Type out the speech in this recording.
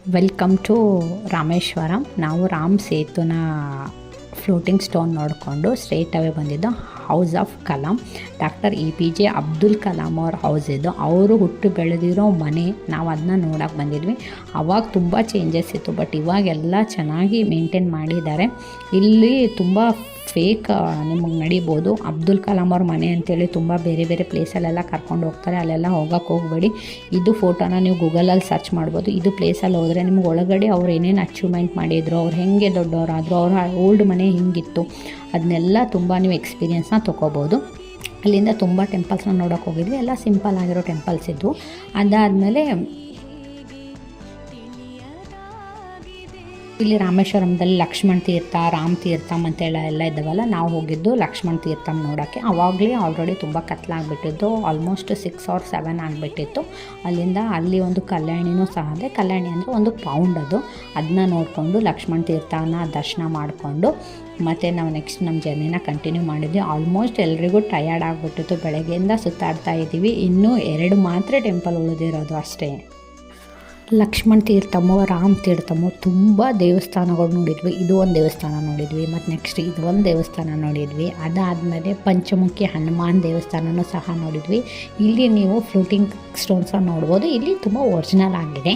Welcome to Rameswaram. ನಾವು ರಾಮ್ ಸೇತುನ floating stone ನೋಡಿಕೊಂಡು ಸ್ಟ್ರೇಟ್ ಅವೇ ಬಂದಿದ್ದು house of Kalam. Doctor APJ Abdul Kalam ಅವ್ರ ಹೌಸ್ ಇದು. ಅವರು ಹುಟ್ಟು ಬೆಳೆದಿರೋ ಮನೆ. ನಾವು ಅದನ್ನ ನೋಡೋಕೆ ಬಂದಿದ್ವಿ. ಆವಾಗ ತುಂಬ ಚೇಂಜಸ್ ಇತ್ತು, ಬಟ್ ಇವಾಗೆಲ್ಲ ಚೆನ್ನಾಗಿ ಮೇಂಟೈನ್ ಮಾಡಿದ್ದಾರೆ. ಇಲ್ಲಿ ತುಂಬ ಫೇಕ್ ನಿಮಗೆ ನಡಿಬೋದು. ಅಬ್ದುಲ್ ಕಲಾಂ ಅವ್ರ ಮನೆ ಅಂತೇಳಿ ತುಂಬ ಬೇರೆ ಬೇರೆ ಪ್ಲೇಸಲ್ಲೆಲ್ಲ ಕರ್ಕೊಂಡು ಹೋಗ್ತಾರೆ, ಅಲ್ಲೆಲ್ಲ ಹೋಗೋಕ್ಕೆ ಹೋಗಬೇಡಿ. ಇದು ಫೋಟೋನ ನೀವು ಗೂಗಲಲ್ಲಿ ಸರ್ಚ್ ಮಾಡ್ಬೋದು. ಇದು ಪ್ಲೇಸಲ್ಲಿ ಹೋದರೆ ನಿಮ್ಗೆ ಒಳಗಡೆ ಅವ್ರು ಏನೇನು ಅಚೀವ್ಮೆಂಟ್ ಮಾಡಿದ್ರು, ಅವ್ರು ಹೇಗೆ ದೊಡ್ಡವರಾದರು, ಅವ್ರ ಓಲ್ಡ್ ಮನೆ ಹಿಂಗಿತ್ತು, ಅದನ್ನೆಲ್ಲ ತುಂಬ ನೀವು ಎಕ್ಸ್ಪೀರಿಯೆನ್ಸ್ನ ತೊಗೋಬೋದು. ಅಲ್ಲಿಂದ ತುಂಬ ಟೆಂಪಲ್ಸ್ನ ನೋಡೋಕೆ ಹೋಗಿದ್ವಿ. ಎಲ್ಲ ಸಿಂಪಲ್ ಆಗಿರೋ ಟೆಂಪಲ್ಸ್ ಇದ್ವು. ಅದಾದಮೇಲೆ ಇಲ್ಲಿ ರಾಮೇಶ್ವರಂದಲ್ಲಿ ಲಕ್ಷ್ಮಣ ತೀರ್ಥ, ರಾಮ್ ತೀರ್ಥಮ್ ಅಂತೆಲ್ಲ ಇದ್ದಾವಲ್ಲ. ನಾವು ಹೋಗಿದ್ದು ಲಕ್ಷ್ಮಣ ತೀರ್ಥಮ್ ನೋಡೋಕ್ಕೆ. ಆವಾಗಲೇ ಆಲ್ರೆಡಿ ತುಂಬ ಕತ್ಲಾಗ್ಬಿಟ್ಟಿದ್ದು, ಆಲ್ಮೋಸ್ಟ್ 6 or 7 ಆಗಿಬಿಟ್ಟಿತ್ತು. ಅಲ್ಲಿಂದ ಅಲ್ಲಿ ಒಂದು ಕಲ್ಯಾಣಿನೂ ಸಹ ಇದೆ. ಕಲ್ಯಾಣಿ ಅಂದರೆ ಒಂದು ಪೌಂಡ್ ಅದು. ಅದನ್ನ ನೋಡಿಕೊಂಡು ಲಕ್ಷ್ಮಣ ತೀರ್ಥನ ದರ್ಶನ ಮಾಡಿಕೊಂಡು ಮತ್ತು ನಾವು ನೆಕ್ಸ್ಟ್ ನಮ್ಮ ಜರ್ನಿನ ಕಂಟಿನ್ಯೂ ಮಾಡಿದ್ವಿ. ಆಲ್ಮೋಸ್ಟ್ ಎಲ್ರಿಗೂ ಟಯರ್ಡ್ ಆಗಿಬಿಟ್ಟಿತ್ತು. ಬೆಳಗ್ಗೆಯಿಂದ ಸುತ್ತಾಡ್ತಾ ಇದ್ದೀವಿ. ಇನ್ನೂ 2 ಮಾತ್ರ ಟೆಂಪಲ್ ಉಳಿದಿರೋದು ಅಷ್ಟೇ. ಲಕ್ಷ್ಮಣ ತೀರ್ಥಮು, ರಾಮ್ ತೀರ್ಥಮು, ತುಂಬ ದೇವಸ್ಥಾನಗಳು ನೋಡಿದ್ವಿ. ಇದು ಒಂದು ದೇವಸ್ಥಾನ ನೋಡಿದ್ವಿ, ಮತ್ತು ನೆಕ್ಸ್ಟ್ ಇದು ಒಂದು ದೇವಸ್ಥಾನ ನೋಡಿದ್ವಿ. ಅದಾದಮೇಲೆ ಪಂಚಮುಖಿ ಹನುಮಾನ್ ದೇವಸ್ಥಾನನೂ ಸಹ ನೋಡಿದ್ವಿ. ಇಲ್ಲಿ ನೀವು ಫ್ಲೋಟಿಂಗ್ ಸ್ಟೋನ್ಸನ್ನು ನೋಡ್ಬೋದು. ಇಲ್ಲಿ ತುಂಬ ಒರಿಜಿನಲ್ ಆಗಿದೆ.